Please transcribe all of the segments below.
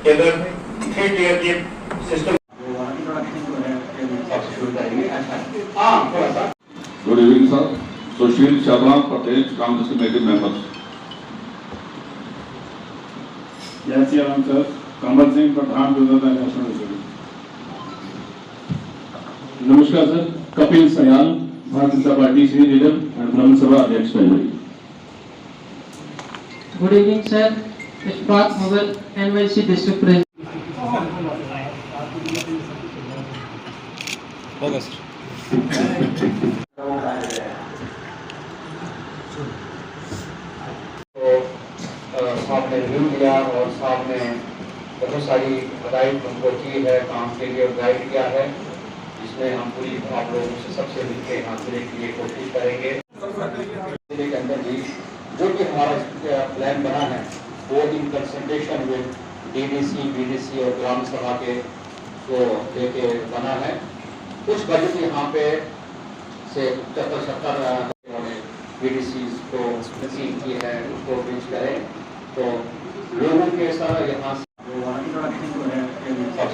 कि अगर 3 टियर के system Good evening, sir. Sushil Sharma Patel, Congress Committee members. Yes, Your Honor, Kamal Singh Pathan, Gujarat National Assembly. नमस्कार sir, Kapil Sayal, Bharatiya Janata party Shri leader and ब्रह्म सभा अध्यक्ष पहले। Good evening, sir. Ishfaq Mughal, NYC District President. साहब ने review दिया और साहब ने बहुत सारी हिदायत उनको की है, काम के लिए गाइड किया है, जिसमें हम पूरी आप लोगों से सबसे मिलकर हासिल के लिए कोशिश करेंगे। जिले के अंदर भी जो भी हमारा प्लान बना है वो in consultation with DDC, BDC और ग्राम सभा के को लेके बना है। कुछ बजट यहाँ पे से 70 बीडीसी को रिसीव की है, उसको पेश करें तो लोगों के सारा यहाँ से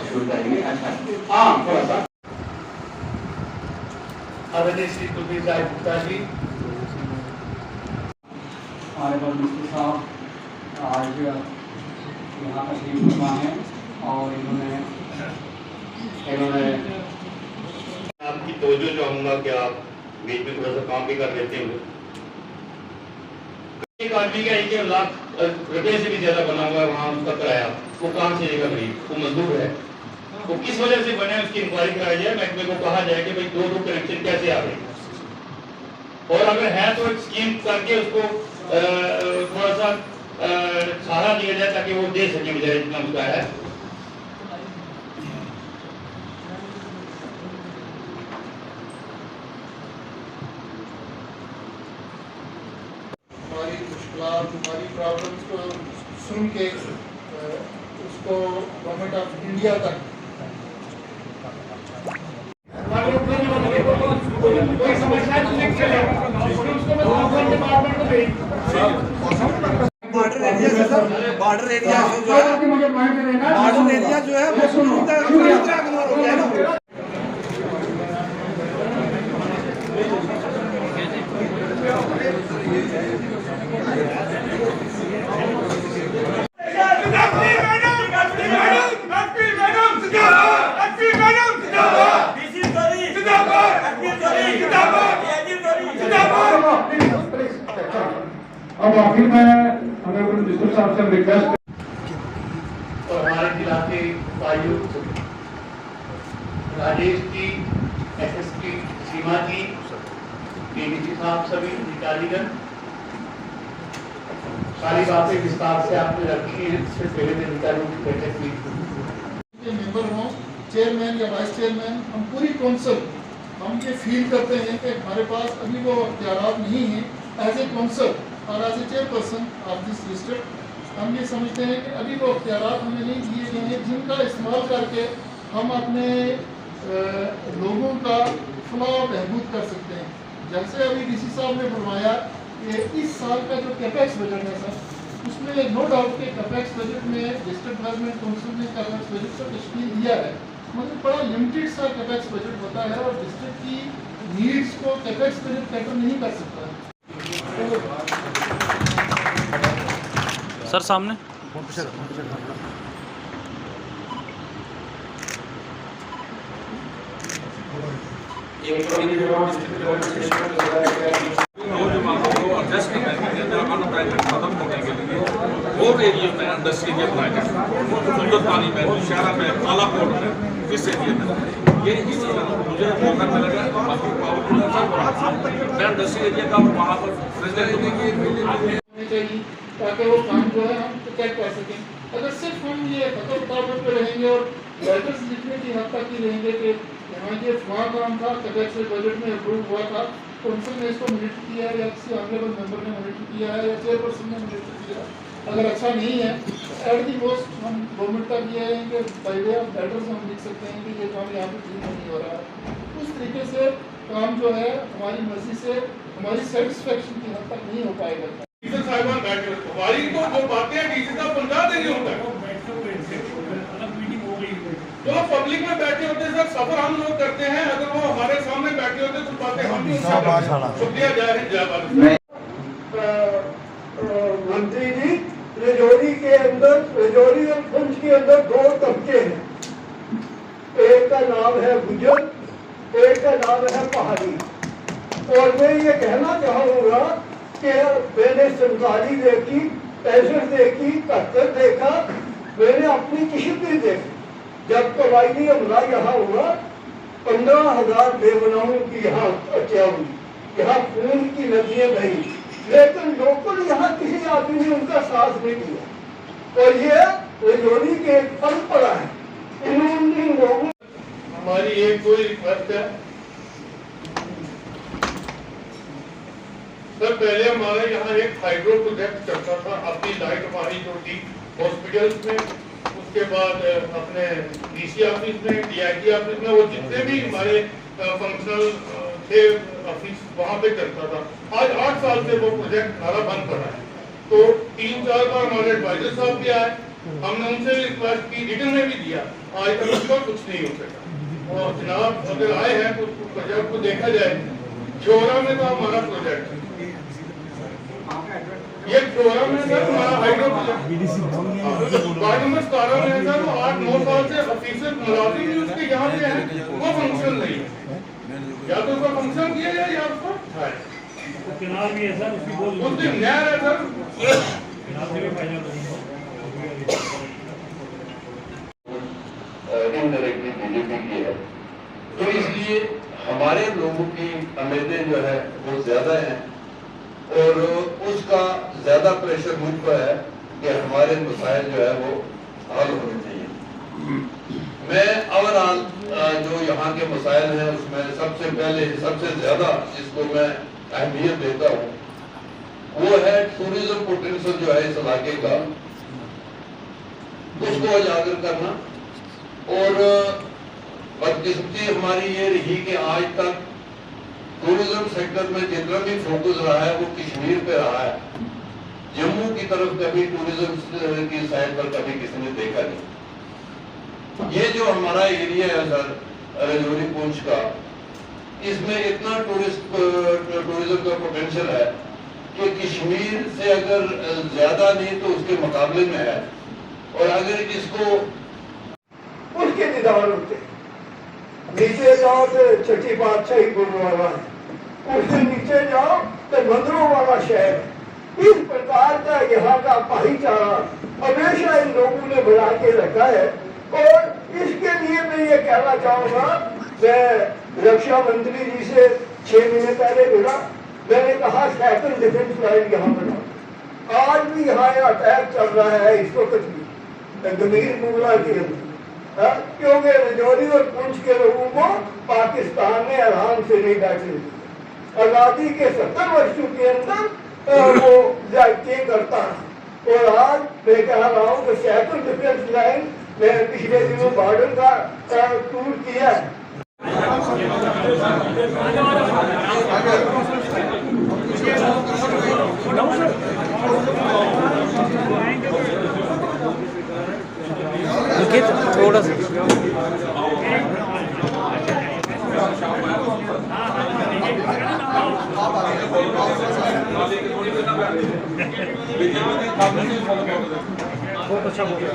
शुरू करेंगे। हाँ, थोड़ा सा आदरणीय श्री कुलबीर राय गुप्ता जी, हमारे मिनिस्टर साहब आज यहाँ तशरीफ फरमा है और इन्होंने आपकी तवज्जो चाहूंगा कि आप बीच में थोड़ा सा काम भी कर लेते हैं। एक आदमी का 1 लाख रुपए से भी ज्यादा बना हुआ है वहाँ उसका किराया, वो कहाँ से देगा गरीब, वो मजदूर है, वो किस वजह से बने उसकी इंक्वायरी कराई जाए, महकमे को कहा जाए कि भाई 2 कनेक्शन कैसे आ गए, और अगर है तो एक स्कीम करके उसको थोड़ा सा सहारा दिया जाए ताकि वो दे सके मुझे जितना उसका है। हमारी मुश्किलात, हमारी प्रॉब्लम्स को सुन के उसको गवर्नमेंट ऑफ इंडिया तक कोई समस्या बॉर्डर एरिया जो है वो सुनता है। अब आखिर में ऑनरेबल मिनिस्टर साहब से रिक्वेस्ट और हमारे जिला के आयुक्त राजेश जी, एसएसपी सीमा जी, डीडीसी साहब, सभी अधिकारीगण, सारी बातें विस्तार से आपने रखी हैं। इससे पहले भी अधिकारियों की बैठक हुई। मेंबर हों, चेयरमैन या वाइस चेयरमैन, हम पूरी काउंसिल हम ये फील करते हैं कि हमारे पास अभी वो अख्तियारात नहीं हैं एज ए काउंसिल और as a chairperson of this district. हम ये समझते हैं कि अभी वो अख्तियारात हमें नहीं दिए गए हैं जिनका इस्तेमाल करके हम अपने लोगों का फलाह बहबूद कर सकते हैं। जैसे अभी डीसी साहब ने फरमाया कि इस साल का जो कैपेक्स बजट है सर, उसमें नो डाउट के कैपेक्स बजट में डिस्ट्रिक्ट डेवलपमेंट काउंसिल ने कैपेक्स बजट का तश्कील दिया है, मगर बड़ा लिमिटेड सा कैपेक्स बजट होता है और डिस्ट्रिक्ट की नीड्स को कैपेक्स बजट कैटर नहीं कर सकता। सर सामने में इंडस्ट्री के प्रोजेक्ट सुंदरपानी में, शहरा में, कालाकोट में, किस एरिया में ये मुझे मौका मिलेगा। बाकी मैं इंडस्ट्री एरिया का वहाँ पर प्रेसिडेंट ताकि वो काम जो है हम चेक कर सकें। अगर सिर्फ हम ये खतर पे रहेंगे और लेटर्स लिखने की हद तक ही रहेंगे कि यहाँ ये फला काम था, कैपेक्स बजट में अप्रूव हुआ था, काउंसिल ने इसको मॉनिटर किया है या किसी ऑनरेबल मेंबर ने मॉनिटर किया है या चेयरपर्सन ने मॉनिटर किया, अगर अच्छा नहीं है एट दी मोस्ट हम गवर्नमेंट तक ये है कि बाय वे ऑफ लेटर्स हम लिख सकते हैं कि ये काम यहाँ पे ठीक नहीं हो रहा है। उस तरीके से काम जो है हमारी मर्जी से हमारी सेटिस्फेक्शन की हद तक नहीं हो पाएगा। हमारी तो जो बातें हैं डीसी साहब 15 दिन होता है। पब्लिक में बैठे होते सर, सफर हम लोग करते हैं, अगर वो हमारे सामने बैठे होते तो बातें हम भी उनसे करते। शुक्रिया, जय हिंद, जय भारत। मंत्री जी, रजौरी के अंदर, रजौरी और पुंछ के अंदर दो तबके हैं। एक का नाम है गुजर, एक का नाम है पहाड़ी। और मैं ये कहना चाहूँगा कि मैंने संताली देखी, 65 देखी, 71 देखा, मैंने अपनी किस्मत नहीं देखी। जब कबायली हमला यहाँ हुआ, 15,000 बेगुनाहों की यहाँ हत्या हुई, यहाँ खून की नदियाँ बही, लेकिन लोकल यहाँ किसी आदमी ने उनका साथ नहीं दिया। और ये रजौरी के एक परंपरा है। इन लोगों हमारी एक कोई रिक्वेस्ट है सर, पहले हमारे यहाँ एक हाइड्रो प्रोजेक्ट चलता था, अपनी लाइट हमारी जो थी हॉस्पिटल्स में, उसके बाद अपने डीसी ऑफिस में, डीआईजी ऑफिस में, वो जितने भी हमारे फंक्शनल थे ऑफिस, वहाँ पे चलता था। आज 8 साल से वो प्रोजेक्ट हमारा बंद पड़ा है। तो 3-4 बार हमारे एडवाइजर साहब भी आए, हमने उनसे रिक्वेस्ट की, रिटर्न में भी दिया, आज तक उसका कुछ नहीं हो सका। और जनाब अगर आए हैं तो प्रोजेक्ट को देखा जाए। छोरा में तो हमारा प्रोजेक्ट, ये छोरा में सर हमारा हाइड्रो प्रोजेक्ट वार्ड नंबर 17 में है सर, वो 8-9 साल से ऑफिसर मुलाजिम भी उसके यहाँ पे हैं, वो फंक्शन नहीं है। या तो उसका फंक्शन किया जाए या उसको है किनार भी है सर, उस दिन नहर है सर। इनडायरेक्टली बीजेपी की है, तो इसलिए हमारे लोगों की उम्मीदें जो है वो ज्यादा हैं और उसका ज्यादा प्रेशर मुझ पर है कि हमारे मसाइल जो है वो हल होने चाहिए। मैं ओवरऑल जो यहाँ के मसाइल हैं उसमें सबसे पहले सबसे ज्यादा जिसको मैं अहमियत देता हूँ वो है टूरिज्म पोटेंशियल जो है इस इलाके का, उसको उजागर करना। और बदकिस्मती हमारी ये रही कि आज तक टूरिज्म सेक्टर में जितना भी फोकस रहा है वो कश्मीर पे रहा है, जम्मू की तरफ कभी टूरिज्म की साइड पर कभी किसी ने देखा नहीं। ये जो हमारा एरिया है सर रजौरी पुंछ का, इसमें इतना टूरिज्म का पोटेंशियल है कि कश्मीर से अगर ज्यादा नहीं तो उसके मुकाबले में है। और अगर इसको उसके दीदार होते, नीचे जाओ तो छठी पातशाही गुरुद्वारा है, उससे नीचे जाओ तो मंदिरों वाला शहर है। इस प्रकार का यहाँ का भाईचारा हमेशा इन लोगों ने बना के रखा है। और इसके लिए मैं ये कहना चाहूँगा, मैं रक्षा मंत्री जी से 6 महीने पहले मिला, मैंने कहा सेकंड डिफेंस लाइन यहाँ बना। आज भी यहाँ अटैक चल रहा है इस वक्त भी गंभीर मुगला के अंदर, क्योंकि रजौरी और पुंछ के लोगों को पाकिस्तान ने आराम से नहीं बैठने दिया। आजादी के 70 वर्षों के अंदर वो जाके करता है। और आज मैं कह रहा हूँ कि सेकंड डिफेंस लाइन मैं पिछले दिनों बॉर्डर का टूर किया है। थोड़ा सा बहुत अच्छा बोल रहा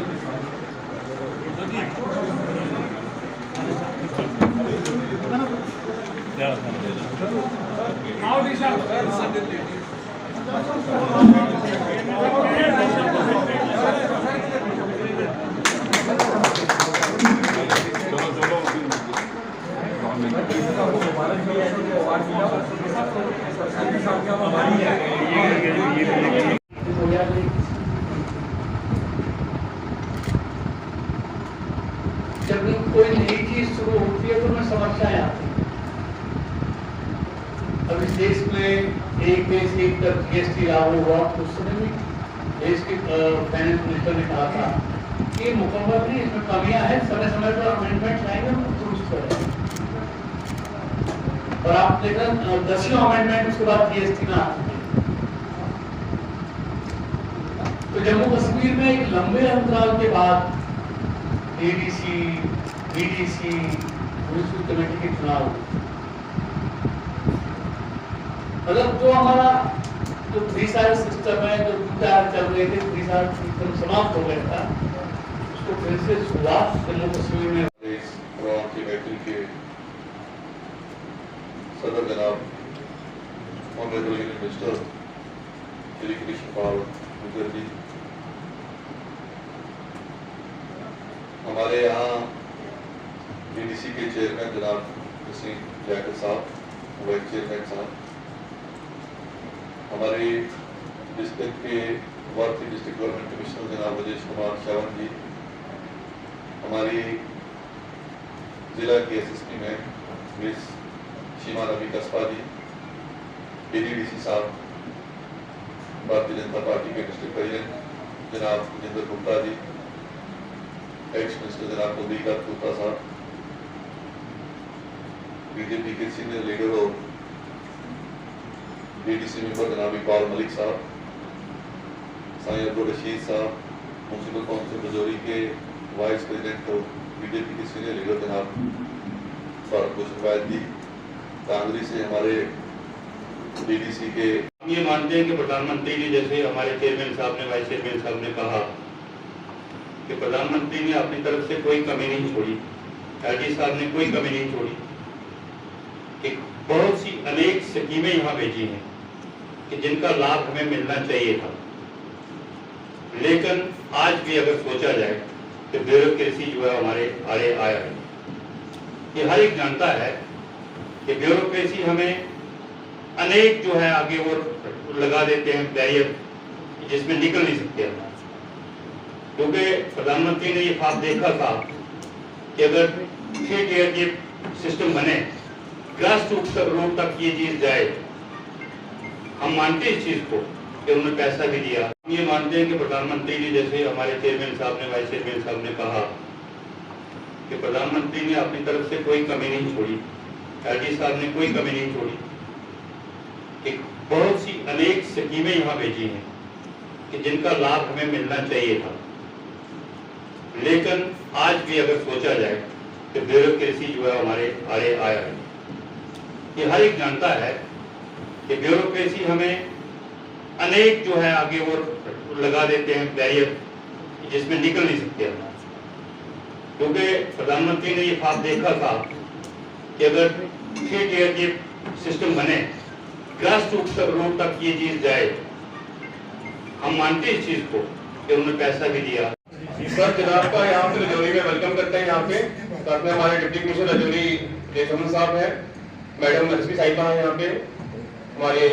जब कोई नई चीज शुरू होती है तो मैं समस्याएं आती हैं। अब इस देश में एक देश एक तक जीएसटी लागू हुआ, उस समय भी देश के फाइनेंस मिनिस्टर ने कहा था कि ये मुकम्मल नहीं, इसमें कमियां हैं, समय समय पर अमेंडमेंट लाएंगे तो दुरुस्त करेंगे। और आप देखा 10वां अमेंडमेंट उसके बाद जीएसटी में आ चुके। तो जम्मू कश्मीर में एक लंबे अंतराल के बाद एडीसी, बीडीसी म्यूनिसिपल कमेटी के चुनाव, मतलब जो हमारा जो फ्रीस्टाइल सिस्टम है, जो 2-4 चल रहे थे, फ्रीस्टाइल सिस्टम समाप्त हो गया था, उसको फिर से शुरुआत जम्मू कश्मीर में की बैठक के सदर जनाब honourable union minister Shri Krishna Pal Mukherjee, हमारे यहाँ बीडीसी के चेयरमैन जनाब वसीम जैकब साहब, वाइस चेयरमैन साहब, हमारे डिस्ट्रिक्ट के वर्क डिस्ट्रिक्ट गवर्नमेंट कमिश्नर जनाब राजेश कुमार श्रावण जी, हमारी जिला की एसएसपी में मिस सीमा रवि कस्बा जी, डीडीसी साहब, भारतीय जनता पार्टी के डिस्ट्रिक्ट प्रेसिडेंट जनाब जिंदर गुप्ता जी, एक्स मिनिस्टर जनाब कुलदीप गुप्ता साहब, बीजेपी के सीनियर लीडर और डीडीसी मेंबर जनाब इकबाल मलिक साहब, साईं अब्दुल रशीद साहब, म्युनिसिपल काउंसिल रजौरी के वाइस प्रेसिडेंट और बीजेपी के सीनियर लीडर जनाब फारूक भूषण वैद जी, कांगड़ी से हमारे डीडीसी के। हम ये मानते हैं कि प्रधानमंत्री जी, जैसे हमारे चेयरमैन साहब ने, वाइस चेयरमैन साहब ने कहा कि प्रधानमंत्री ने अपनी तरफ से कोई कमी नहीं छोड़ी, एलजी साहब ने कोई कमी नहीं छोड़ी, कि बहुत सी अनेक स्कीमें यहाँ भेजी हैं कि जिनका लाभ हमें मिलना चाहिए था, लेकिन आज भी अगर सोचा जाए तो ब्यूरोक्रेसी जो है हमारे आड़े आया है। ये हर एक जानता है कि ब्यूरोक्रेसी हमें अनेक जो है आगे वो लगा देते हैं बैरियर, जिसमें निकल नहीं सकते हम, क्योंकि प्रधानमंत्री ने ये ख्वाब देखा था कि अगर 3 टियर के सिस्टम बने, ग्रास रूट तक ये चीज जाए। हम मानते इस चीज को कि उन्होंने पैसा भी दिया। हम ये मानते हैं कि प्रधानमंत्री जी, जैसे हमारे चेयरमैन साहब ने, वाइस चेयरमैन साहब ने कहा कि प्रधानमंत्री ने अपनी तरफ से कोई कमी नहीं छोड़ी, एलजी साहब ने कोई कमी नहीं छोड़ी, कि बहुत सी अनेक स्कीमें यहाँ भेजी हैं कि जिनका लाभ हमें मिलना चाहिए था, लेकिन आज भी अगर सोचा जाए तो ब्यूरोक्रेसी जो है हमारे आड़े आया है। ये हर एक जानता है कि ब्यूरोक्रेसी हमें अनेक जो है आगे वो लगा देते हैं बैरियर, जिसमें निकल नहीं सकते हम, क्योंकि प्रधानमंत्री ने ये ख्वाब देखा था कि अगर 3 टियर के सिस्टम बने, ग्रास रूट तक ये चीज जाए। हम मानते इस चीज को कि उन्होंने पैसा भी दिया। सर, जनाब का यहाँ पे रजौरी में वेलकम करते हैं। यहाँ पे साथ में हमारे डिप्टी कमिश्नर रजौरी जयसमन साहब हैं, मैडम एसपी साहिबा हैं, यहाँ पे हमारे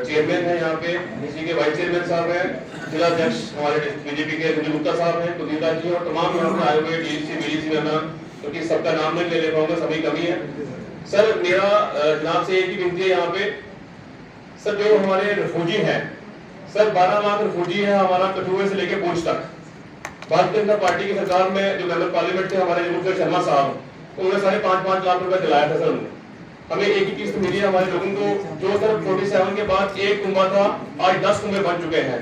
चेयरमैन हैं, यहाँ पे डीसी के वाइस चेयरमैन साहब हैं, जिला अध्यक्ष हमारे बीजेपी के संजय गुप्ता साहब हैं, कुलदीप जी, और तमाम यहाँ पे आए हुए डीसी बीडीसी मेंबर, क्योंकि सबका नाम नहीं ले पाऊंगा, सभी कमी है। सर, मेरा जनाब से एक ही विनती है यहाँ पे, सर जो हमारे रिफ्यूजी हैं, सर 12 लाख रिफ्यूजी है हमारा कठुए से लेके पूंछ तक। भारतीय जनता पार्टी की सरकार में जो मेंबर पार्लियामेंट थे हमारे जमुना शर्मा साहब, उन्होंने 5.5 लाख रुपए दिलाया था सर उन्होंने। हमें एक ही किस्त मिली है हमारे लोगों को, जो सर 47 के बाद 1 कुंभा था, आज 10 कुंभे बन चुके हैं।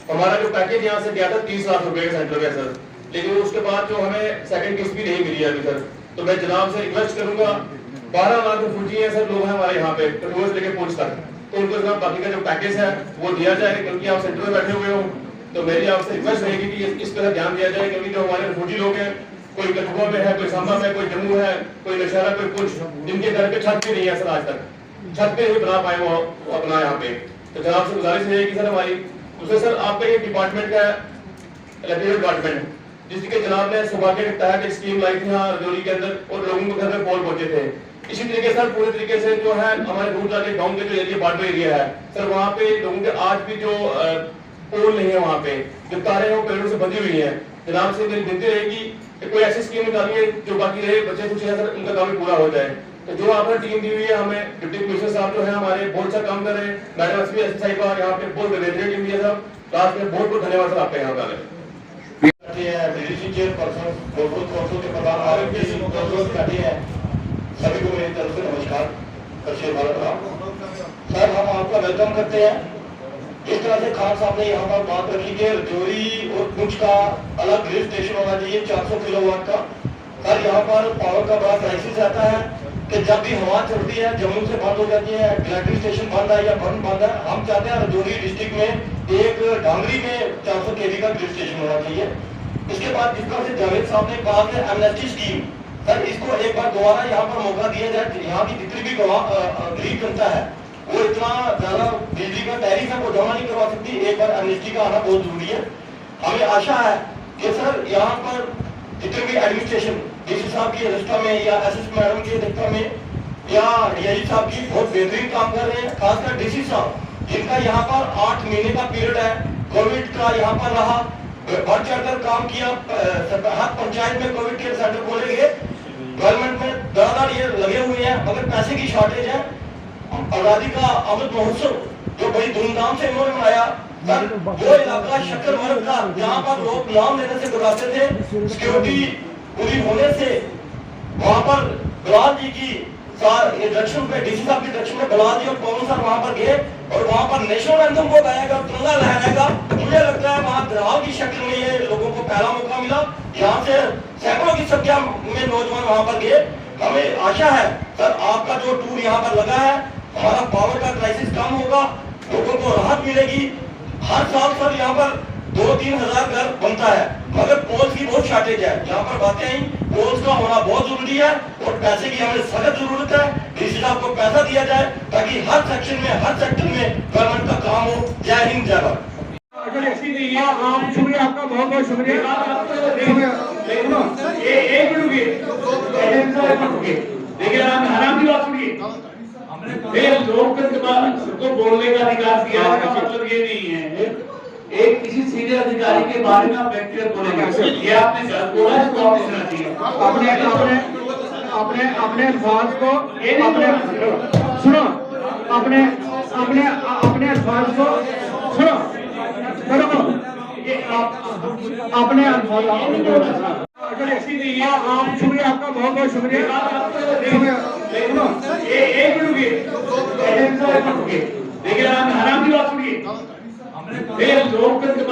हमारा जो पैकेज यहाँ से गया था 30 लाख रुपए का सेंटर में सर, लेकिन उसके बाद जो हमें सेकंड किस्त भी नहीं मिली है अभी सर। तो मैं जनाब से रिक्वेस्ट करूंगा, 12 लाख रिफ्यूजी है सर, लोग हैं हमारे यहाँ पे कठुआ से लेके पूंछ तक, तो उनको जनाब बाकी का जो पैकेज है वो दिया जाए, क्योंकि आप सेंटर में बैठे हुए हो। तो मेरी आपसे रिक्वेस्ट रहेगी कि इस तरह ध्यान दिया जाए, क्योंकि जो हमारे रिफ्यूजी लोग हैं, कोई कठुआ में है, कोई सांबा में, कोई जम्मू है, कोई नौशहरा, कोई पुंछ, जिनके घर पे छत भी नहीं है सर, आज तक छत पे नहीं बना पाए वो अपना यहाँ पे। तो जनाब से गुजारिश रहेगी सर हमारी। दूसरे सर, आपका ये डिपार्टमेंट का इलेक्ट्रिसिटी डिपार्टमेंट, जिसके जनाब ने सौभाग्य के तहत स्कीम लाई थी यहाँ रजौरी के अंदर, और लोगों के घर में पोल पहुंचे थे। इसी तरीके सर पूरे तरीके से जो है हमारे दूर जाके गाँव के जो एरिया बॉर्डर एरिया है सर, वहाँ पे लोगों के आज भी जो पोल नहीं है, वहाँ पे जो तारे हैं वो पेड़ों से बंधी हुई है। जनाब से मेरी विनती रहेगी कि कोई ऐसी स्कीम निकालिए जो बाकी रहे बच्चे कुछ है सर, उनका काम भी पूरा हो जाए। तो जो आपने टीम दी हुई है हमें, डिप्टी कमिश्नर साहब जो है हमारे बहुत अच्छा काम कर रहे हैं, मैडम एसपी साहिबा यहाँ पे बहुत बेहतरीन टीम है सर, लास्ट में बहुत बहुत धन्यवाद सर आपका यहाँ पे। चेयरपर्सन के प्रधान सभी को मेरी तरफ से नमस्कार। सर, हम आपका वेलकम करते हैं। जिस तरह से खान साहब ने यहाँ पर बात रखी कि रजौरी और पुंछ का अलग ग्रिड स्टेशन होना चाहिए 400 किलोवाट का, सर यहाँ पर पावर का बड़ा क्राइसिस रहता है कि जब भी हवा चलती है जम्मू से बंद हो जाती है, इलेक्ट्रिक स्टेशन बंद है या बंद है। हम चाहते हैं राजौरी डिस्ट्रिक्ट में एक डांगरी में 400 kV का ग्रिड स्टेशन होना चाहिए। इसके बाद जिस तरह से जावेद साहब ने कहा कि एमनेस्टी स्कीम, सर इसको एक बार दोबारा यहाँ पर मौका दिया जाए। यहाँ की जितनी भी गरीब जनता है वो इतना ज्यादा बिजली का टैरिफ है वो जमा नहीं करवा सकती। एक बार एमनेस्टी का आना बहुत जरूरी है। हमें आशा है कि सर यहाँ पर जितने भी एडमिनिस्ट्रेशन डीसी साहब की अध्यक्षता में या एसएस मैडम की अध्यक्षता में या डीआईजी साहब की बहुत बेहतरीन काम कर रहे हैं। खासकर डीसी साहब जिनका यहाँ पर 8 महीने का पीरियड है, कोविड का यहाँ पर रहा, बढ़ चढ़कर काम किया। हर पंचायत में कोविड केयर सेंटर खोलेंगे, गवर्नमेंट में धड़ाधड़ ये लगे हुए हैं, मगर पैसे की शॉर्टेज है। आजादी का अमृत महोत्सव जो बड़ी धूमधाम से इन्होंने मनाया, वो इलाका शक्कर मर्ग का जहाँ पर लोग नाम लेने से घबराते थे, सिक्योरिटी पूरी होने से वहाँ पर बलाल जी की दक्षिण पे डीसी साहब की दक्षिण में बलाल जी और पवन सर वहाँ पर गए और वहाँ पर नेशनल एंथम को गाएगा, तिरंगा लहराएगा। मुझे लगता है वहाँ दराव की शक्ल में ये लोगों को पहला मौका मिला। यहाँ से सैकड़ों की संख्या में नौजवान वहाँ पर गए। हमें आशा है सर आपका जो टूर यहाँ पर लगा है, हमारा पावर का क्राइसिस कम होगा, लोगों को राहत मिलेगी। हर साल सर यहाँ पर 2-3 हजार घर बनता है, मगर पोल्स की बहुत शॉर्टेज है। यहाँ पर बातें आई, पोल्स का होना बहुत जरूरी है और पैसे की हमें सख्त जरूरत है। डीसी साहब को पैसा दिया जाए ताकि हर सेक्शन में हर सेक्टर में गवर्नमेंट का काम हो। जय हिंद जय भारत। शुक्रिया आपका, बहुत बहुत शुक्रिया। देखिए आराम की बात सुनिए, लोकतंत्र को बोलने का अधिकार दिया है, इसका मतलब ये नहीं है एक किसी सीनियर अधिकारी के बारे में आप व्यक्तिगत बोलेंगे। ये आपने गलत बोला है, तो आपने सुना चाहिए। अपने अल्फाज को सुनो, अपने अल्फाज को सुनो, अपने अल्फाज शुक्रिया आपका, बहुत बहुत शुक्रिया। देखिए आराम की बात सुनिए, लोकतंत्र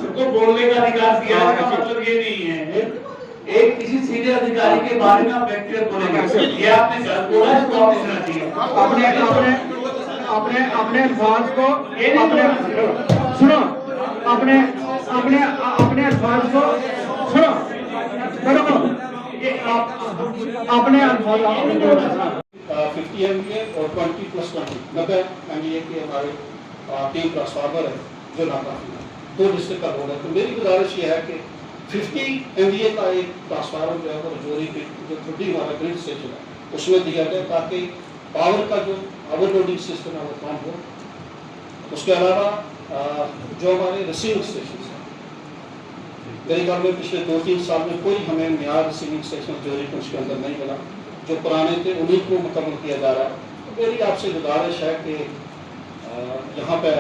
को बोलने का अधिकार दिया है, इसका मतलब ये नहीं है एक किसी सीनियर अधिकारी के बारे में आप व्यक्तिगत बोलेंगे। ये आपने गलत बोला है, तो आपने सुना चाहिए। अपने अल्फाज को सुनो, अपने अल्फाज को सुनो, अपने अल्फाज 50 MVA और 20+20 90 MVA के हमारे 3 ट्रांसफार्मर है जो नाकाफी है। 2 डिस्ट्रिक्ट का बोर्ड है। तो मेरी गुजारिश ये है कि 50 MVA का एक ट्रांसफार्मर जो है वो राजौरी के जो त्रुटि हमारा ग्रिड स्टेशन है उसमें दिया जाए ताकि पावर का जो ओवरलोडिंग सिस्टम है वो कम हो। उसके अलावा जो हमारे रिसीविंग स्टेशन है, मेरे ख्याल में पिछले 2-3 साल में कोई हमें नया रिसीविंग स्टेशन राजौरी को उसके अंदर नहीं मिला। जो पुराने थे उन्हीं को मुकम्मल किया जा रहा है। तो मेरी आपसे गुजारिश है कि यहाँ पे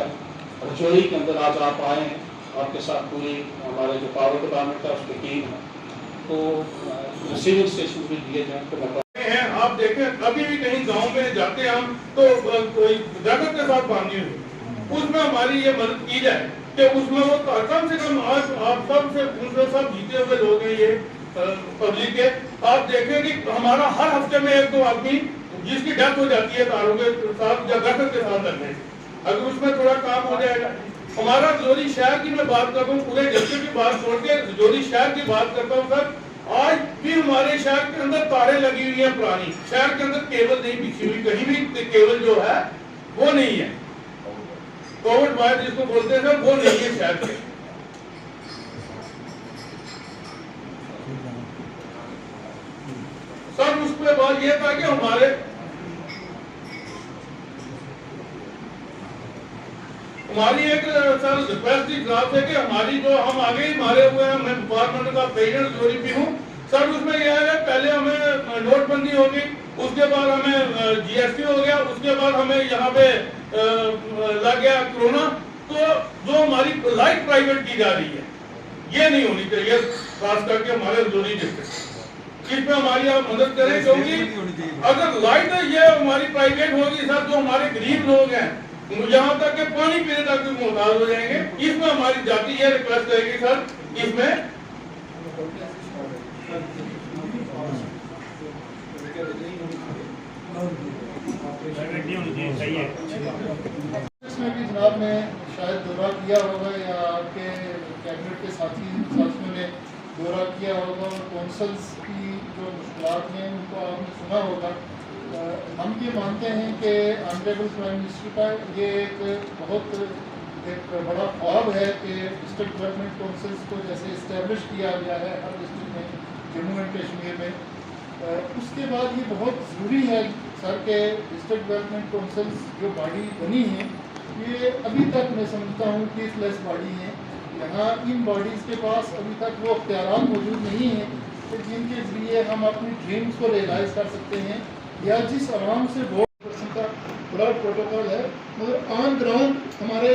राजौरी के अंदर आज आप आए हैं, आपके साथ पूरी हमारे जो पावर डिपार्टमेंट है उसकी टीम है, तो रिसीविंग स्टेशन भी दिए जाए तो आप देखें कभी भी कहीं गांव में जाते हैं हम तो जगत के साथ बांधे हुए उसमें हमारी ये मदद की जाए कि उसमें वो कम से कम आज आप सब जीते हुए लोग हैं ये पब्लिक के। आप देखें कि हमारा हर हफ्ते में 1-2 आदमी जिसकी डेथ हो जाती है तारों के साथ या दरख्त के साथ लगने, अगर उसमें थोड़ा काम हो जाएगा। हमारा राजौरी शहर की मैं बात करता हूँ, पूरे जल्दी की बात छोड़ के राजौरी शहर की बात करता हूँ सर। आज भी हमारे शहर के अंदर तारें लगी हुई है पुरानी, शहर के अंदर केबल नहीं बिछी हुई, कहीं भी केबल जो है वो नहीं है। कोविड वायर जिसको बोलते हैं सर वो नहीं है शहर के। सर उस पर बात यह था कि हमारी एक सर रिक्वेस्ट की ड्राफ्ट है कि हमारी जो हम आगे ही मारे हुए हैं, मैं डिपार्टमेंट का प्रेसिडेंट राजौरी भी हूँ सर। उसमें यह है पहले हमें नोटबंदी होगी, उसके बाद हमें जीएसटी हो गया, उसके बाद हमें यहाँ पे लग गया कोरोना। तो जो हमारी लाइट प्राइवेट की जा रही है ये नहीं होनी चाहिए, खास करके हमारे राजौरी डिस्ट्रिक्ट। इसमें हमारी आप मदद करें, क्योंकि अगर लाइट ये हमारी प्राइवेट होगी सर, जो हमारे गरीब लोग हैं यहाँ तक के पानी पीने तक भी मुहताज हो जाएंगे। इसमें हमारी जाति ये रिक्वेस्ट करेगी सर, इसमें इसमें भी जनाब ने शायद दौरा किया होगा या आपके कैबिनेट के साथियों ने दौरा किया होगा और कौंसल्स की जो मुश्किलात हैं उनको आपने सुना होगा। हम ये मानते हैं कि ऑनरेबल प्राइम मिनिस्टर का ये एक बहुत एक बड़ा ख्वाब है कि डिस्ट्रिक्ट डेवलपमेंट काउंसिल्स को जैसे इस्टेब्लिश किया गया है हर डिस्ट्रिक्ट में, जम्मू एंड कश्मीर में। उसके बाद ये बहुत ज़रूरी है सर के डिस्ट्रिक्ट डेवलपमेंट काउंसिल्स जो बॉडी बनी है ये अभी तक मैं समझता हूँ कि लेस बॉडी है। यहाँ इन बॉडीज़ के पास अभी तक वो अख्तियार मौजूद नहीं हैं कि जिनके ज़रिए हम अपनी ड्रीम्स को रियलाइज़ कर सकते हैं या जिस आराम से वोट का बड़ा प्रोटोकॉल है मगर ऑन ग्राउंड हमारे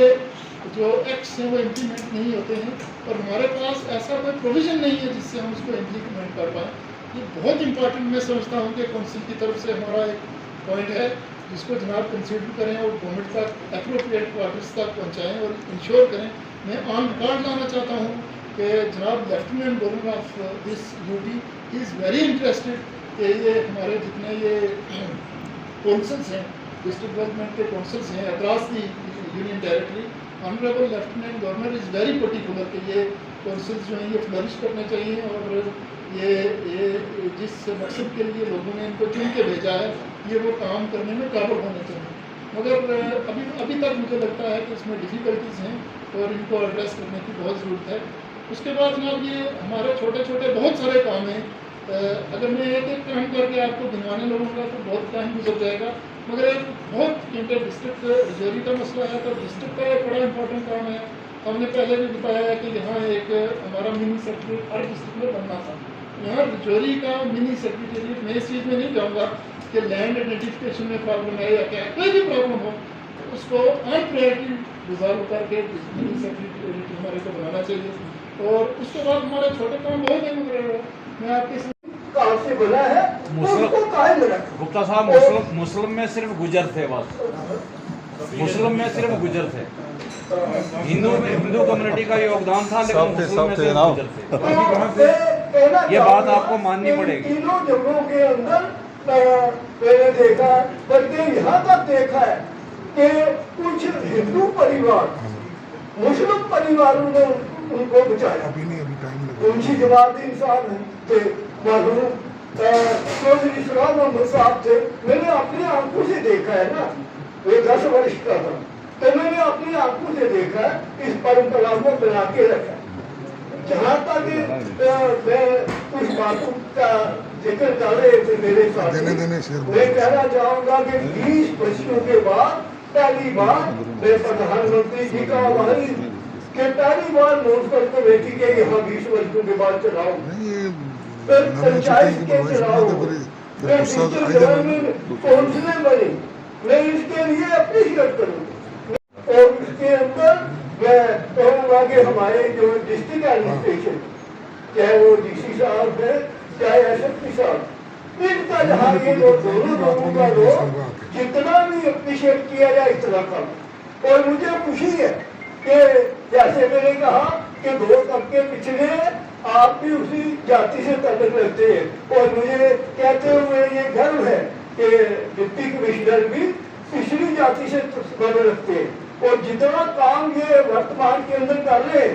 जो एक्ट्स हैं वो इम्प्लीमेंट नहीं होते हैं और हमारे पास ऐसा कोई प्रोविज़न नहीं है जिससे हम उसको इम्प्लीमेंट कर पाएँ। ये बहुत इंपॉर्टेंट मैं समझता हूँ कि काउंसिल की तरफ से हमारा एक पॉइंट है जिसको जनाब कंसिडर करें और गवर्नमेंट तक एप्रोप्रिएट क्वार्टर्स तक पहुँचाएँ और इंश्योर करें। मैं ऑन रिकॉर्ड लाना चाहता हूँ कि जनाब lieutenant governor of this UT is very interested कि ये हमारे जितने ये काउंसिल्स हैं डिस्ट्रिक्ट डेवलपमेंट के काउंसिल्स हैं across the union territory, honourable lieutenant governor is very particular कि ये काउंसिल्स जो हैं ये फ्लरिश करने चाहिए और ये जिस मकसद के लिए लोगों ने इनको चुन के भेजा है ये वो काम करने में काबिल होने चाहिए। मगर अभी तक मुझे लगता है कि इसमें डिफ़िकल्टीज़ हैं और इनको एड्रेस करने की बहुत ज़रूरत है। उसके बाद जनाब ये हमारे छोटे छोटे बहुत सारे काम हैं। अगर मैं एक एक काम करके आपको गिनवाने लगूँगा तो बहुत टाइम गुजर जाएगा, मगर एक बहुत इंटर डिस्ट्रिक्ट रजौरी का मसला है तो डिस्ट्रिक्ट का एक बड़ा इंपॉर्टेंट काम है। हमने पहले भी बताया है कि यहाँ एक हमारा मिनी सेक्रेटरी हर डिस्ट्रिक्ट में बनना था। यहाँ रजौरी का मिनी सेक्रेटेरिएट मैं इस चीज़ में नहीं जाऊँगा कि लैंड आइडेंटिफिकेशन में प्रॉब्लम है या क्या कोई भी प्रॉब्लम हो उसको ऑन प्रायोरिटी रिजॉल्व करके मिनी सेक्रेटेरिएट हमारे को बनाना चाहिए। और उसके बाद हमारे छोटे काम बहुत हैं मगर मैं आपके कहाँ से बना है उसको काहे में रखा। गुप्ता साहब मुस्लिम में सिर्फ गुजर थे, बस मुस्लिम में सिर्फ गुजर थे। हिंदू कम्युनिटी का योगदान था लेकिन मुस्लिम में सिर्फ गुजर थे। ये बात आपको माननी पड़ेगी। तीनों जगहों के अंदर मैंने देखा बल्कि यहाँ तक देखा है कि कुछ हिंदू परिवार मुस्लिम परिवारों ने उनको बचाया। उनकी जवाब इंसान थे मरहूम चौधरी इस्लाम मोहम्मद साहब थे। मैंने अपनी आंखों से देखा है ना, वो 10 वर्ष का था तो मैंने अपनी आंखों से देखा इस परंपरा को बना के रखा। जहाँ तक मैं कुछ बातों का जिक्र कर रहे थे मेरे साथ, मैं कहना चाहूँगा कि 20 वर्षों के बाद पहली बार मैं प्रधानमंत्री जी का आभारी कि पहली बार म्यूनसिपल कमेटी के यहाँ 20 वर्षों के बाद चुनाव, फिर पंचायत के चुनाव, फिर डिस्ट्रिक्ट डेवलपमेंट काउंसिलें बनी। मैं इसके लिए अप्रिशिएट करूँगा और इसके अंदर मैं कहूँगा कि हमारे जो डिस्ट्रिक्ट एडमिनिस्ट्रेशन चाहे वो डीसी साहब है चाहे एसएसपी साहब, इनका जहाँ ये दोनों लोगों का लोग जितना भी अप्रिशिएट किया जाए इतना कम। और मुझे खुशी है कि जैसे मैंने कहा कि 2 तबके पिछले आप भी उसी जाति से ताल्लुक रखते हैं और मुझे कहते हुए ये गर्व है कि डिप्टी कमिश्नर भी पिछली जाति से ताल्लुक रखते हैं और जितना काम ये वर्तमान के अंदर कर रहे हैं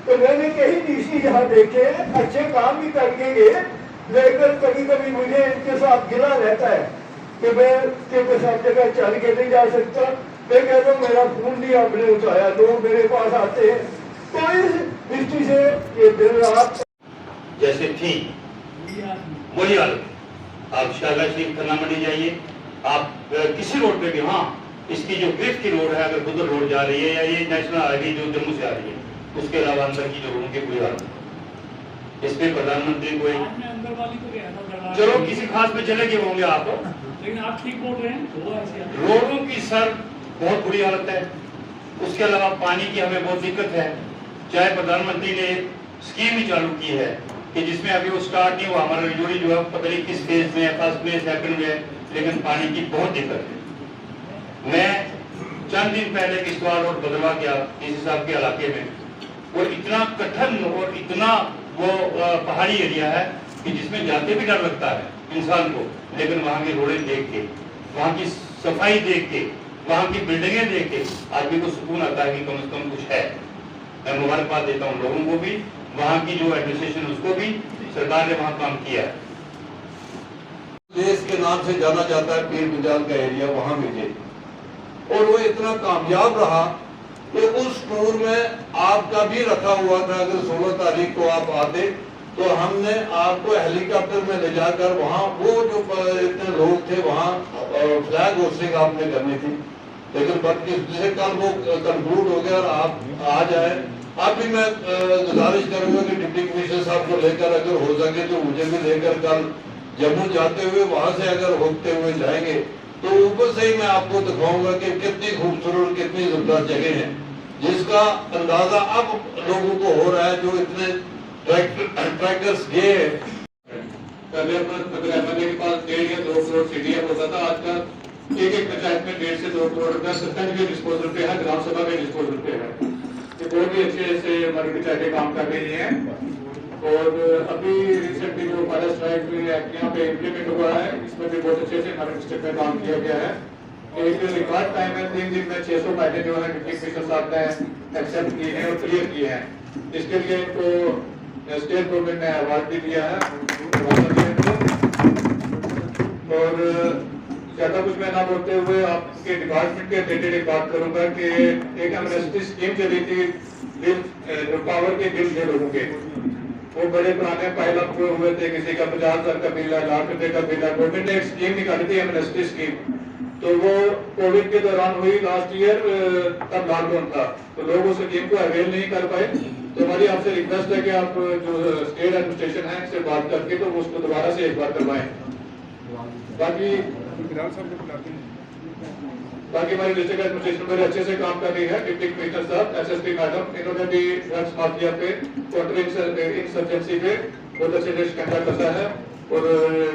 तो मैंने कई डीसी यहाँ देखे अच्छे काम भी करके गए, लेकिन कभी कभी मुझे इनके साथ गिला रहता है कि मैं क्योंकि सब जगह चल के नहीं जा सकता। मैं कहता हूँ मेरा खून नहीं आपने उठाया, लोग मेरे पास आते हैं तो इस दृष्टि से ये दिन रात जैसे थी वही हालत। आप शाला शरीफ खन्ना मंडी जाइए, आप किसी रोड पे भी, हाँ इसकी जो ग्रिफ की रोड है अगर उधर रोड जा रही है या ये नेशनल हाईवे जो जम्मू से आ रही है उसके अलावा अंदर की जो रोड की कोई हालत नहीं। इस पे प्रधानमंत्री कोई चलो किसी खास पे चले गए होंगे आप, लेकिन आप ठीक बोल रहे हैं। रोडों की सर बहुत बुरी हालत है। उसके अलावा पानी की हमें बहुत दिक्कत है। चाहे प्रधानमंत्री ने स्कीम ही चालू की है कि जिसमें अभी वो स्टार्ट नहीं हुआ, हमारा रजौरी जो है पता नहीं किस फेज में, फर्स्ट में, सेकंड में, लेकिन पानी की बहुत दिक्कत है। मैं चंद दिन पहले किश्तवाड़ और बदरवा के डीसी साहब के इलाके में, और इतना कठिन और इतना वो पहाड़ी एरिया है कि जिसमें जाते भी डर लगता है इंसान को, लेकिन वहाँ की रोडें देख के, वहाँ की सफाई देख के, वहाँ की बिल्डिंगें देख के आदमी को सुकून आता है कि कम से कम कुछ है। मैं मुबारकबाद देता हूँ लोगों को भी, वहाँ की जो एडमिनिस्ट्रेशन उसको भी, सरकार ने वहाँ काम किया है। देश के नाम से जाना जाता है पीर पंजाल का एरिया, वहाँ भेजे और वो इतना कामयाब रहा कि उस टूर में आपका भी रखा हुआ था। अगर 16 तारीख को आप आते तो हमने आपको हेलीकॉप्टर में ले जाकर वहाँ वो जो इतने लोग थे वहाँ फ्लैग होस्टिंग आपने करनी थी, लेकिन जैसे कल वो कंक्लूड हो गया और आप आ जाए। अब भी मैं गुजारिश करूंगा कि डिप्टी कमिश्नर साहब को लेकर अगर हो सके तो मुझे भी लेकर कल जम्मू जाते हुए वहां से अगर होते हुए जाएंगे तो ऊपर से ही मैं आपको दिखाऊंगा कि कितनी खूबसूरत कितनी जबरदस्त जगह है, जिसका अंदाजा अब लोगों को हो रहा है जो इतने ट्रैकर्स गए हैं। पहले अगर एमएलए के पास 1.5 या 2 करोड़ सीडीएम होता था, आजकल एक पंचायत में 1.5 से 2 करोड़ रुपया सरपंच के डिस्पोजल पे है, ग्राम सभा के डिस्पोजल पे है। ये बहुत ही अच्छे से हमारी पंचायतें काम कर रही हैं। और अभी रिसेंटली जो पायलट स्ट्राइक यहाँ पे इम्प्लीमेंट हुआ है, इसमें भी बहुत अच्छे से हमारे डिस्ट्रिक्ट में काम किया गया है। एक रिकॉर्ड टाइम में 3 दिन में 600 फाइलें जो है डिप्टी कमिश्नर साहब ने एक्सेप्ट की हैं और क्लियर की हैं। इसके लिए इनको स्टेट गवर्नमेंट ने अवार्ड भी दिया है। और ज्यादा कुछ मैं ना बोलते हुए आपके डिपार्टमेंट के रिलेटेड एक बात करूंगा कि एक एमनेस्टी स्कीम चली थी जो पावर के बिल थे लोगों के, वो बड़े पुराने पाइल अप हुए थे, किसी का 50,000 का बिल है, लाख रुपए का बिल है। गवर्नमेंट ने एक स्कीम निकाली थी एमनेस्टी स्कीम, तो वो कोविड के दौरान हुई लास्ट ईयर, तब लॉकडाउन था तो लोग उस स्कीम को अवेल नहीं कर पाए। तो हमारी आपसे रिक्वेस्ट है कि आप जो स्टेट एडमिनिस्ट्रेशन है इससे बात करके तो उसको दोबारा से एक बार करवाएं। बाकी हमारी डिस्ट्रिक्ट एडमिनिस्ट्रेशन बड़े अच्छे से काम कर रही है। डिप्टी कमिश्नर साहब, एसएसपी मैडम, इन्होंने भी ड्रग्स माफिया पे, काउंटर इंसर्जेंसी पे बहुत अच्छे से शिकंजा कसा है। और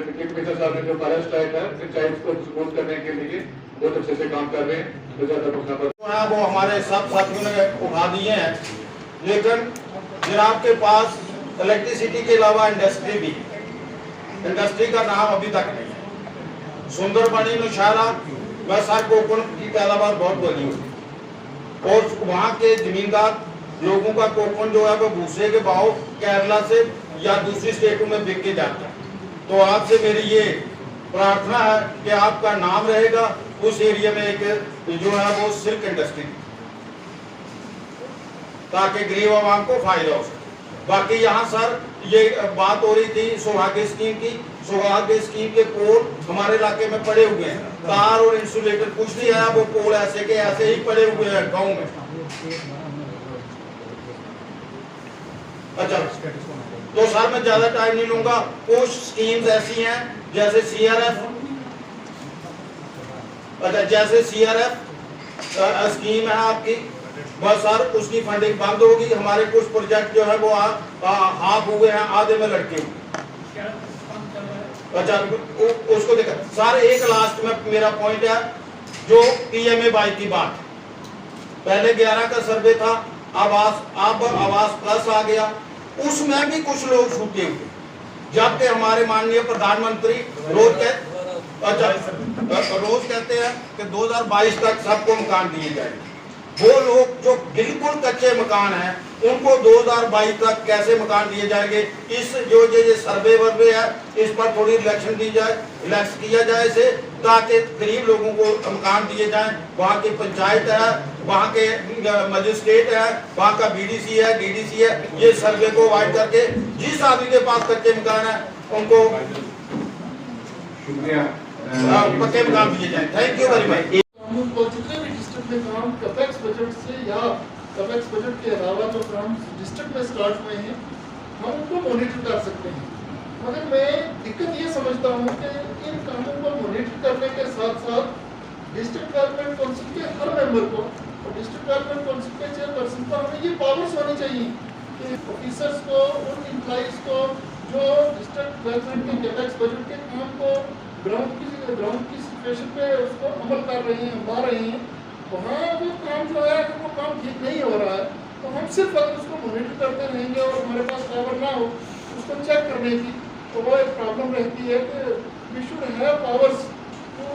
डिप्टी कमिश्नर साहब ने जो पायलट स्ट्राइक है पंचायत को सपोर्ट करने के लिए बहुत अच्छे से काम कर रहे हैं। तो ज्यादा पूछना वो हमारे सब साथियों ने उठा दिए हैं, लेकिन जनाब के पास इलेक्ट्रिसिटी के अलावा इंडस्ट्री भी, इंडस्ट्री का नाम अभी तक नहीं है। सुंदरबनी नौशहरा में सर कोकण की पैदावार बहुत बड़ी हुई और वहाँ के जमींदार लोगों का कोकण जो है वो भूसे के भाव केरला से या दूसरी स्टेटों में बिक के जाता है। तो आपसे मेरी ये प्रार्थना है कि आपका नाम रहेगा उस एरिया में एक जो है वो सिल्क इंडस्ट्री, ताकि गरीब आवाम को फायदा हो सके। बाकी यहाँ सर ये बात हो रही थी सौभाग्य स्कीम की, सौभाग्य स्कीम के पोल हमारे इलाके में पड़े हुए हैं, तार और इंसुलेटर कुछ नहीं है, वो पोल ऐसे के ऐसे ही पड़े हुए हैं गाँव में। अच्छा, तो सर मैं ज्यादा टाइम नहीं लूंगा। कुछ स्कीम्स ऐसी हैं जैसे सीआरएफ, अच्छा जैसे सीआरएफ स्कीम है आपकी, बस सर उसकी फंडिंग बंद होगी। हमारे कुछ प्रोजेक्ट जो है वो हाफ हुए हैं, आधे में लटके हुए। अच्छा उसको देखा सर। एक लास्ट में मेरा पॉइंट है जो PMAY की बात, पहले 11 का सर्वे था, अब आवास प्लस आ गया, उसमें भी कुछ लोग छूटे हुए, जबकि हमारे माननीय प्रधानमंत्री रोज कहते हैं कि 2022 तक सबको मकान दिए जाएंगे। वो लोग जो बिल्कुल कच्चे मकान हैं उनको 2022 तक कैसे मकान दिए जाएंगे? इस जो ये सर्वे वर्वे है इस पर थोड़ी रिलेक्शन दी जाए, रिलैक्स किया जाए इसे, ताकि गरीब लोगों को मकान दिए जाएं। वहाँ की पंचायत है, वहाँ के मजिस्ट्रेट है, वहाँ का BDC है, DDC है, ये सर्वे को अवॉइड करके जिस आदमी के पास कच्चे मकान है उनको पक्के मकान दिए जाए। Thank you very much. जितने भी डिस्ट्रिक्ट में काम कैपेक्स बजट से या कैपेक्स बजट के अलावा जो काम डिस्ट्रिक्ट में स्टार्ट हुए हैं हम उनको मॉनिटर कर सकते हैं, मगर मैं दिक्कत ये समझता हूँ कि इन कामों को मॉनिटर करने के साथ साथ डिस्ट्रिक्ट डेवलपमेंट काउंसिल के हर मेंबर को और डिस्ट्रिक्ट डेवलपमेंट काउंसिल के चेयरपर्सन को हमें ये पावर्स होनी चाहिए कि ऑफिसर्स को, उन एम्प्लॉइज को जो डिस्ट्रिक्ट डेवलपमेंट के कैपेक्स बजट के काम को ग्राउंड की सिचुएशन पे उसको अमल कर रहे हैं, मा रहे हैं, वहाँ वो काम जो है अगर वो काम ठीक नहीं हो रहा है तो हम सिर्फ अगर उसको मॉनिटर करते रहेंगे और हमारे पास पावर ना हो उसको चेक करने की, तो वो एक प्रॉब्लम रहती है कि वी शुड हैव पावर्स तो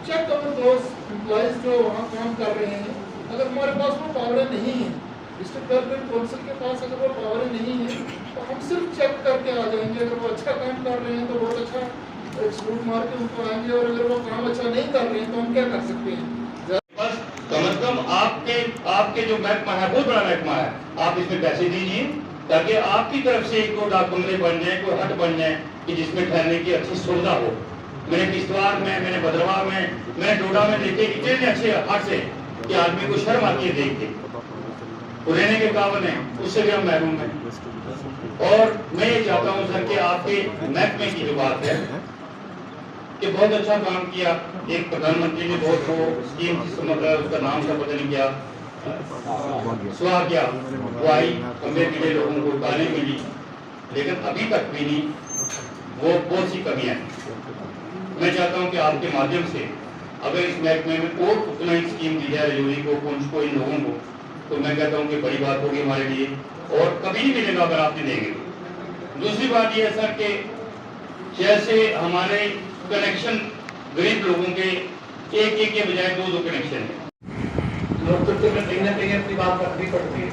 चेक अवर दोस एम्प्लॉयज जो वहाँ काम कर रहे हैं, अगर हमारे पास वो पावरें नहीं है, डिस्ट्रिक्ट डेवलपमेंट काउंसिल के पास अगर वो पावरें नहीं है, तो हम सिर्फ चेक करके आ जाएंगे। अगर वो अच्छा काम कर रहे हैं तो बहुत अच्छा एक सलूट मार के उनको आएंगे, और अगर वो काम अच्छा नहीं कर रहे हैं तो हम क्या कर सकते हैं। बस कम से कम आपके जो महकमा है, बहुत बड़ा महकमा है, आप इसमें पैसे दीजिए ताकि आपकी तरफ से एक दो डाक बंगले बन जाए, कोई हट बन जाए कि जिसमें ठहरने की अच्छी सुविधा हो। मैंने किश्तवाड़ में, मैंने भद्रवाह में, मैंने डोडा में देखे इतने अच्छे हट से कि आदमी को शर्म आती है देख के, रहने के काबिल है, उससे भी हम महरूम हैं। और मैं ये चाहता हूँ सर कि आपके महकमे की जो बात है कि बहुत अच्छा काम किया, एक प्रधानमंत्री ने बहुत वो स्कीम उसका नाम था पता नहीं क्या सुहा किया, वो आई, कमरे मिले लोगों को, गाने मिली, लेकिन अभी तक भी नहीं, वो बहुत सी कमियां हैं। मैं चाहता हूं कि आपके माध्यम से अगर इस महकमे में और उतना ही स्कीम दी जाए रजौरी को, पुंछ को, इन लोगों को, तो मैं कहता हूं कि बड़ी बात होगी हमारे लिए, और कभी नहीं मिलेगा अगर आप नहीं देंगे। दूसरी बात यह है सर कि जैसे हमारे कनेक्शन गरीब लोगों के एक के बजाय दो कनेक्शन है, लोकतंत्र में कहीं ना कहीं अपनी बात रखनी पड़ती है,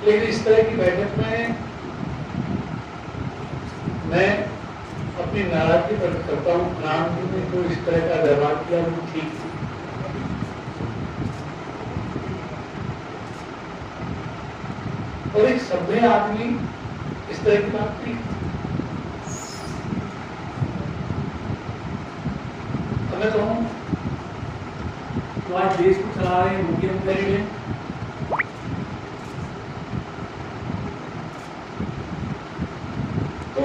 लेकिन इस तरह की बैठक में मैं अपनी नाराजगी प्रकट करता हूँ। प्रधानमंत्री ने जो इस तरह का व्यवहार किया वो ठीक है, और एक सभ्य आदमी इस तरह की बात नहीं। मैं कहूँ तो आज देश को चला रहे हैं मुख्यमंत्री ने, तो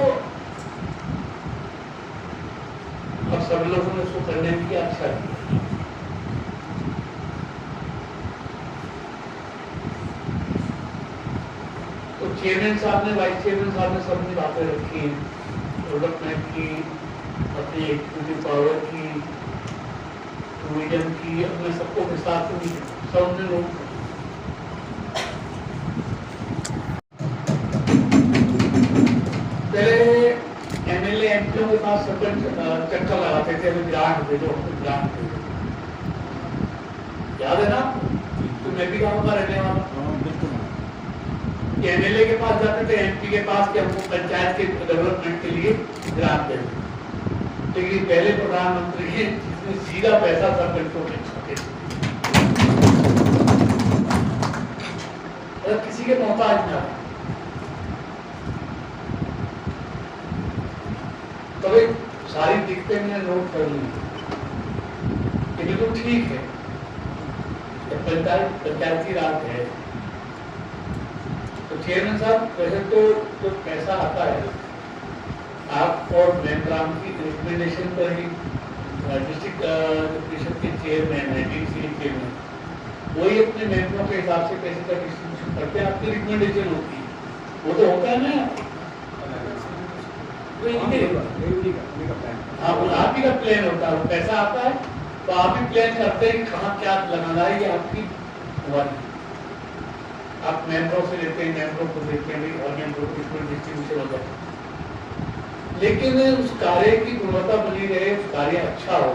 अब सब लोगों ने उसको करने की अच्छा की। तो चेयरमैन साहब ने, वाइस चेयरमैन साहब ने सबने बातें रखी हैं, डेवलपमेंट की, अपनी एक्टिविटी पावर की, मीडियम की, अपने सबको विस्तार से सबने लोग पहले एमएलए एमपीओ के पास सरपंच चक्कर लगाते थे, हमें ग्रांट भेजो, ग्रांट भेजो, याद है ना? तो मैं भी गाँव का रहने वाला, एमएलए के पास जाते थे, एमपी के पास कि हमको पंचायत के डेवलपमेंट के लिए ग्रांट भेजो। लेकिन पहले प्रधानमंत्री है जिसने सीधा पैसा सरपंचों को छाते, किसी के मोहताज ना। तभी सारी दिक्कतें मैंने नोट कर ली, बिल्कुल ठीक है, पंचायती राज है। तो चेयरमैन साहब वैसे तो जो पैसा आता है आप और मेंबरान की रिकमेंडेशन पर ही, डिस्ट्रिक्ट परिषद के चेयरमैन है, डीसी चेयरमैन, वही अपने मेंबरों के हिसाब से पैसे का डिस्ट्रीब्यूशन करते हैं, आपकी रिकमेंडेशन होती है, वो तो होता है ना। आप ही का प्लान होता है, पैसा आता है तो आप ही प्लान करते हैं कहाँ क्या लगाना है, ये आपकी हुआ नहीं। आप मेंबरों से लेते हैं, मेंबरों को देते हैं, और मेंबरों को डिस्ट्रीब्यूशन होता है, लेकिन उस कार्य की गुणवत्ता बनी रहे, उस कार्य अच्छा हो,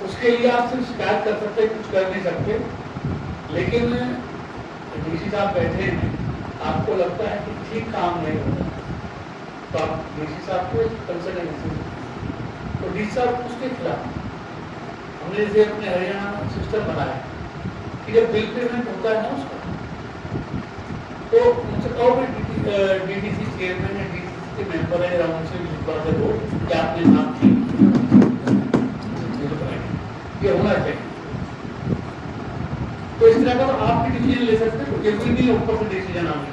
उसके लिए आप सिर्फ शिकायत कर सकते, कुछ कर नहीं सकते। लेकिन डीसी साहब बैठे हैं, आपको लगता है कि ठीक काम नहीं होता, तो आप डीसी साहब को कंसल्टेंसी, तो डीसी साहब उसके खिलाफ हमने जैसे अपने हरियाणा सिस्टम बनाया कि जब बिल पेमेंट होता है ना उसका, तो उनसे कहो डीडीसी चेयरमैन है, डीसी के मेंबर है, उनसे विश्वास है वो क्या आपने नाम ठीक ये होना चाहिए। तो इस तरह का आप भी डिसीजन ले सकते हैं, कोई नहीं ऊपर से डिसीजन आने,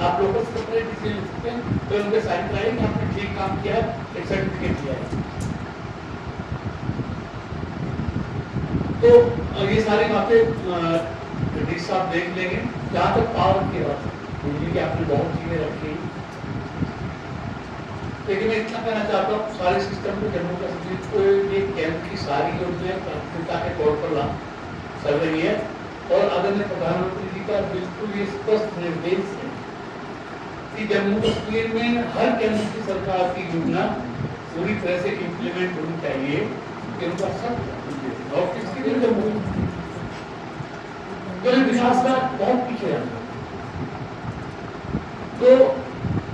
आप लोगों से अपने डिसीजन ले सकते हैं, तो उनके साइन कराएंगे आपने ठीक काम किया है, एक सर्टिफिकेट दिया है। तो ये सारी बातें डीसी साहब देख लेंगे। जहाँ तक पावर की बात है, बिजली की आपने बहुत चीजें रखी, लेकिन मैं इतना कहना चाहता हूँ सारे सिस्टम को जम्मू कश्मीर को ये कैंप की सारी योजनाएं प्राथमिकता के तौर पर चल रही है, और आदरणीय प्रधानमंत्री जी का बिल्कुल ये स्पष्ट निर्देश है कि जम्मू कश्मीर में हर केंद्र की सरकार की योजना पूरी तरह से इम्प्लीमेंट होनी चाहिए, उनका सब और किसकी भी जम्मू तो विकास का बहुत पीछे है। तो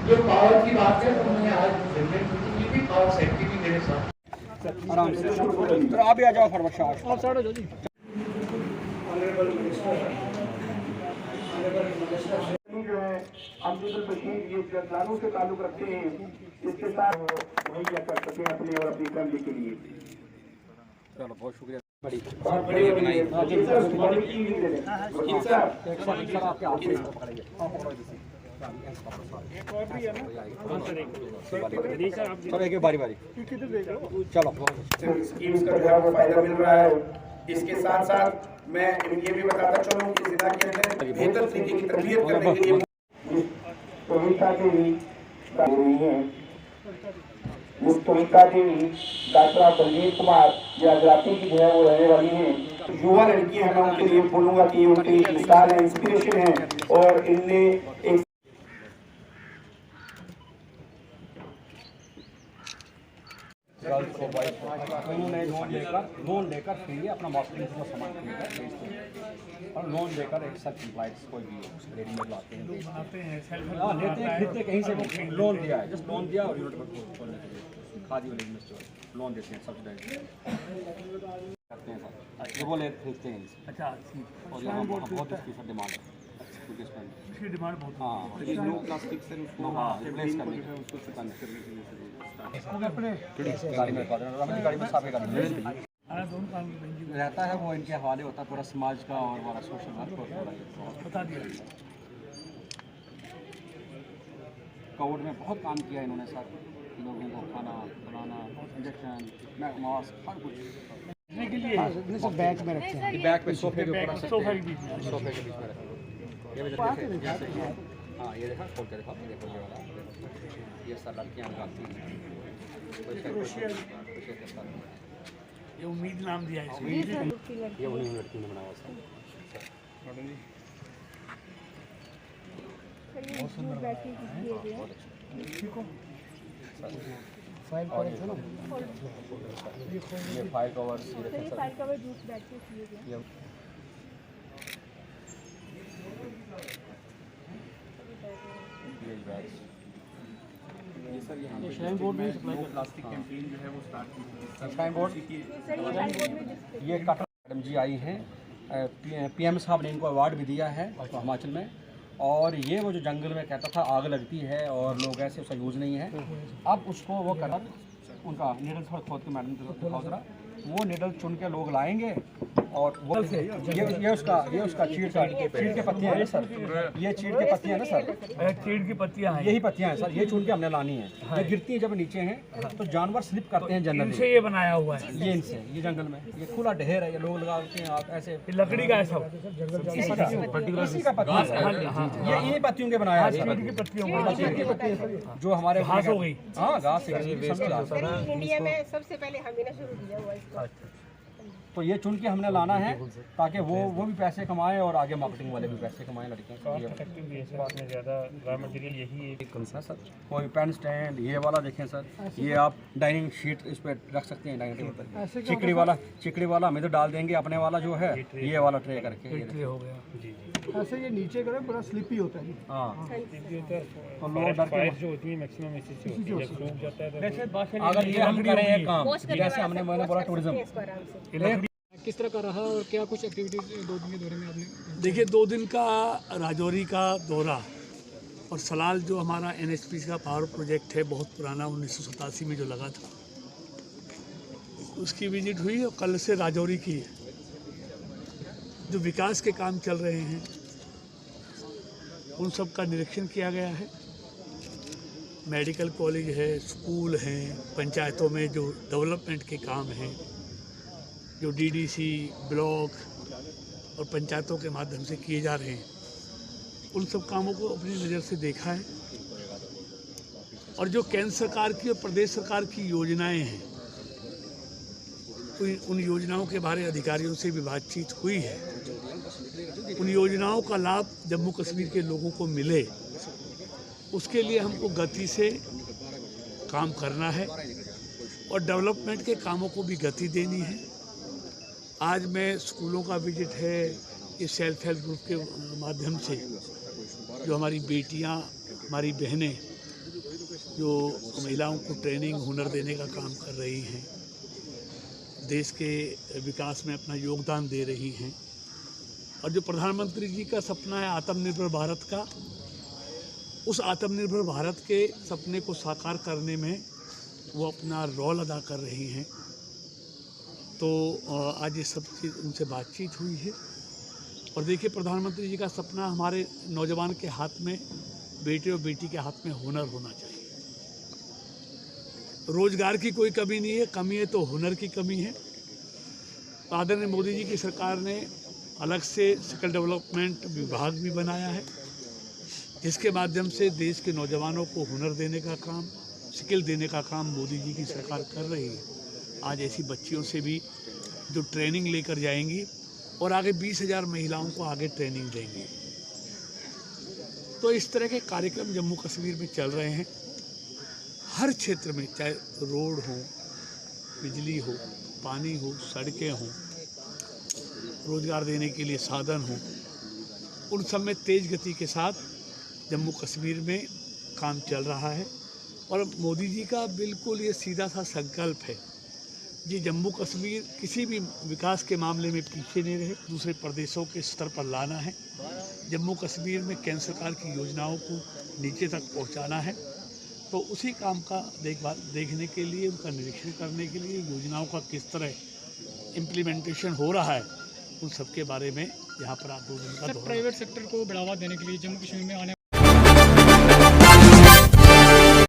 जो पावर की बात है तो मैंने आज ये भी पावर सेक्रेटरी भी मेरे साथ आराम से तो आप भी आ जाओ फटाफट शाह आप साइड हो जी। जो है हम बिल्कुल मशीन ये कानून से ताल्लुक रखते हैं, इसके साथ मुहैया कर सके अपने और अपनी फैमिली के लिए। चलो बहुत शुक्रिया। सब एक बारी बारी चलो। स्कीम्स का जो है वो फायदा मिल रहा है। इसके साथ साथ मैं ये भी बताता चलूँ कि जिला के अंदर बेहतर तरीके की तरबियत करने के लिए मुस्तुमिका देवी डॉक्टर बलवीर कुमार जागराती की जो है वो रहने वाली हैं। युवा लड़कियां हैं, मैं उनके लिए बोलूँगा कि उनकी मिसाल है, इंस्पिरेशन है और इनने एक गर्ल्स को बॉयज को उन्होंने लोन लेकर फ्री अपना मार्केटिंग का सामान खरीदकर बेचते हैं और लोन लेकर एक सेल्फ एम्प्लॉयड कोई भी रेडीमेड लाते हैं लेते हैं खरीदते कहीं से भी लोन दिया है, जस्ट लोन दिया और यूनिट खोलने के लिए खादी वाले स्टोर लोन देते हैं, सब्सिडाइज करते हैं सर, ये बोले खरीदते हैं इनसे। अच्छा, और यहाँ बहुत इसकी सर डिमांड है, इसकी डिमांड बहुत। हाँ, प्लास्टिक से उसको रिप्लेस करने के उसको गाड़ी में गाड़ी में साफे रहता है, वो इनके हवाले होता है पूरा समाज का और हमारा सोशल वर्क बता दिया। कोविड में बहुत काम किया इन्होंने सर, लोगों को खाना बनाना, इंजेक्शन, मास्क, हर कुछ के लिए सब बैग में रखते हैं, बैग पे सोफे के ऊपर, सोफे के बीच में रखते हैं। ये हाँ, ये देखा खोल के देखा, देखो ये वाला, ये सर लड़कियाँ लगाती हैं, ये उम्मीद नाम दिया है, ये उन्हीं लड़की ने बनाया सर। बहुत सुंदर फाइल कवर है ना, ये फाइल कवर जूस बैठ के किए गए। ये शाइन बोर्ड में प्लास्टिक कैंपेन जो है वो स्टार्ट की, शाइन बोर्ड ये मैडम जी आई हैं, पीएम साहब ने इनको अवार्ड भी दिया है हिमाचल में। और ये वो जो जंगल में कहता था आग लगती है और लोग ऐसे उसका यूज़ नहीं है, अब उसको वो कर उनका निडल थोड़ा खोद के मैडम दिखाओ जरा, वो निडल चुन के लोग लाएंगे और वो ये उसका चीड़ के पत्तियाँ हैं ना सर, ये चीड़ के पत्तियाँ हैं ना सर, चीड़ की पत्तियाँ हैं, यही पत्तियाँ हैं सर, ये चुन के हमने लानी है। ये गिरती है जब नीचे हैं तो जानवर स्लिप करते हैं जनरली, इनसे ये बनाया हुआ है, ये इनसे, ये जंगल में ये खुला ढेर है, ये लोग लगाते हैं आप ऐसे, लकड़ी का है सब, इसी का पत्तियाँ, ये इन्हीं पत्तियों के बनाया है जो हमारे घास हो गई। हाँ, घास इंडिया में सबसे पहले हमने शुरू किया हुआ इसको। तो ये चुन के हमने लाना है ताकि वो भी पैसे कमाएं और आगे मार्केटिंग वाले भी पैसे कमाएं लड़कियों। ज़्यादा रॉ मटेरियल यही है सर। कोई पेन स्टैंड ये वाला देखें सर, ये आप डाइनिंग शीट इस पर रख सकते हैं डाइनिंग टेबल पर। चिकड़ी वाला हम इधर डाल देंगे, अपने वाला जो है ये वाला ट्रे करके हो गया जी। ऐसे ये नीचे करें बड़ा स्लिपी होता है। हाँ, तो लोग डर के जो होती है मैक्सिमम अगर ये हम करें एक काम जैसे हमने मैंने बोला टूरिज्म किस तरह का रहा और क्या कुछ एक्टिविटीज 2 दिन के दौरे में आपने? देखिए 2 दिन का राजौरी का दौरा और सलाल जो हमारा NHP का पावर प्रोजेक्ट है बहुत पुराना 1987 में जो लगा था, उसकी विजिट हुई और कल से राजौरी की है। जो विकास के काम चल रहे हैं उन सब का निरीक्षण किया गया है। मेडिकल कॉलेज है, स्कूल हैं, पंचायतों में जो डेवलपमेंट के काम हैं, जो DDC ब्लॉक और पंचायतों के माध्यम से किए जा रहे हैं, उन सब कामों को अपनी नज़र से देखा है। और जो केंद्र सरकार की और प्रदेश सरकार की योजनाएं हैं, उन योजनाओं के बारे अधिकारियों से भी बातचीत हुई है। उन योजनाओं का लाभ जम्मू कश्मीर के लोगों को मिले, उसके लिए हमको गति से काम करना है और डेवलपमेंट के कामों को भी गति देनी है। आज मैं स्कूलों का विजिट है, ये सेल्फ हेल्प ग्रुप के माध्यम से जो हमारी बेटियां, हमारी बहनें जो महिलाओं को ट्रेनिंग, हुनर देने का काम कर रही हैं, देश के विकास में अपना योगदान दे रही हैं, और जो प्रधानमंत्री जी का सपना है आत्मनिर्भर भारत का, उस आत्मनिर्भर भारत के सपने को साकार करने में वो अपना रोल अदा कर रही हैं। तो आज ये सब चीज़ उनसे बातचीत हुई है और देखिए प्रधानमंत्री जी का सपना हमारे नौजवान के हाथ में, बेटे और बेटी के हाथ में हुनर होना चाहिए। रोजगार की कोई कमी नहीं है, कमी है तो हुनर की कमी है। आदरणीय मोदी जी की सरकार ने अलग से स्किल डेवलपमेंट विभाग भी बनाया है, जिसके माध्यम से देश के नौजवानों को हुनर देने का काम, स्किल देने का काम मोदी जी की सरकार कर रही है। आज ऐसी बच्चियों से भी जो ट्रेनिंग लेकर जाएंगी और आगे 20,000 महिलाओं को आगे ट्रेनिंग देंगे। तो इस तरह के कार्यक्रम जम्मू कश्मीर में चल रहे हैं। हर क्षेत्र में, चाहे रोड हो, बिजली हो, पानी हो, सड़कें हों, रोजगार देने के लिए साधन हों, उन सब में तेज़ गति के साथ जम्मू कश्मीर में काम चल रहा है। और मोदी जी का बिल्कुल ये सीधा सा संकल्प है जी, जम्मू कश्मीर किसी भी विकास के मामले में पीछे नहीं रहे, दूसरे प्रदेशों के स्तर पर लाना है। जम्मू कश्मीर में केंद्र सरकार की योजनाओं को नीचे तक पहुंचाना है। तो उसी काम का देखने के लिए, उनका निरीक्षण करने के लिए, योजनाओं का किस तरह इम्प्लीमेंटेशन हो रहा है, उन सब के बारे में यहाँ पर आप 2 दिन का प्राइवेट सेक्टर को बढ़ावा देने के लिए जम्मू कश्मीर में आने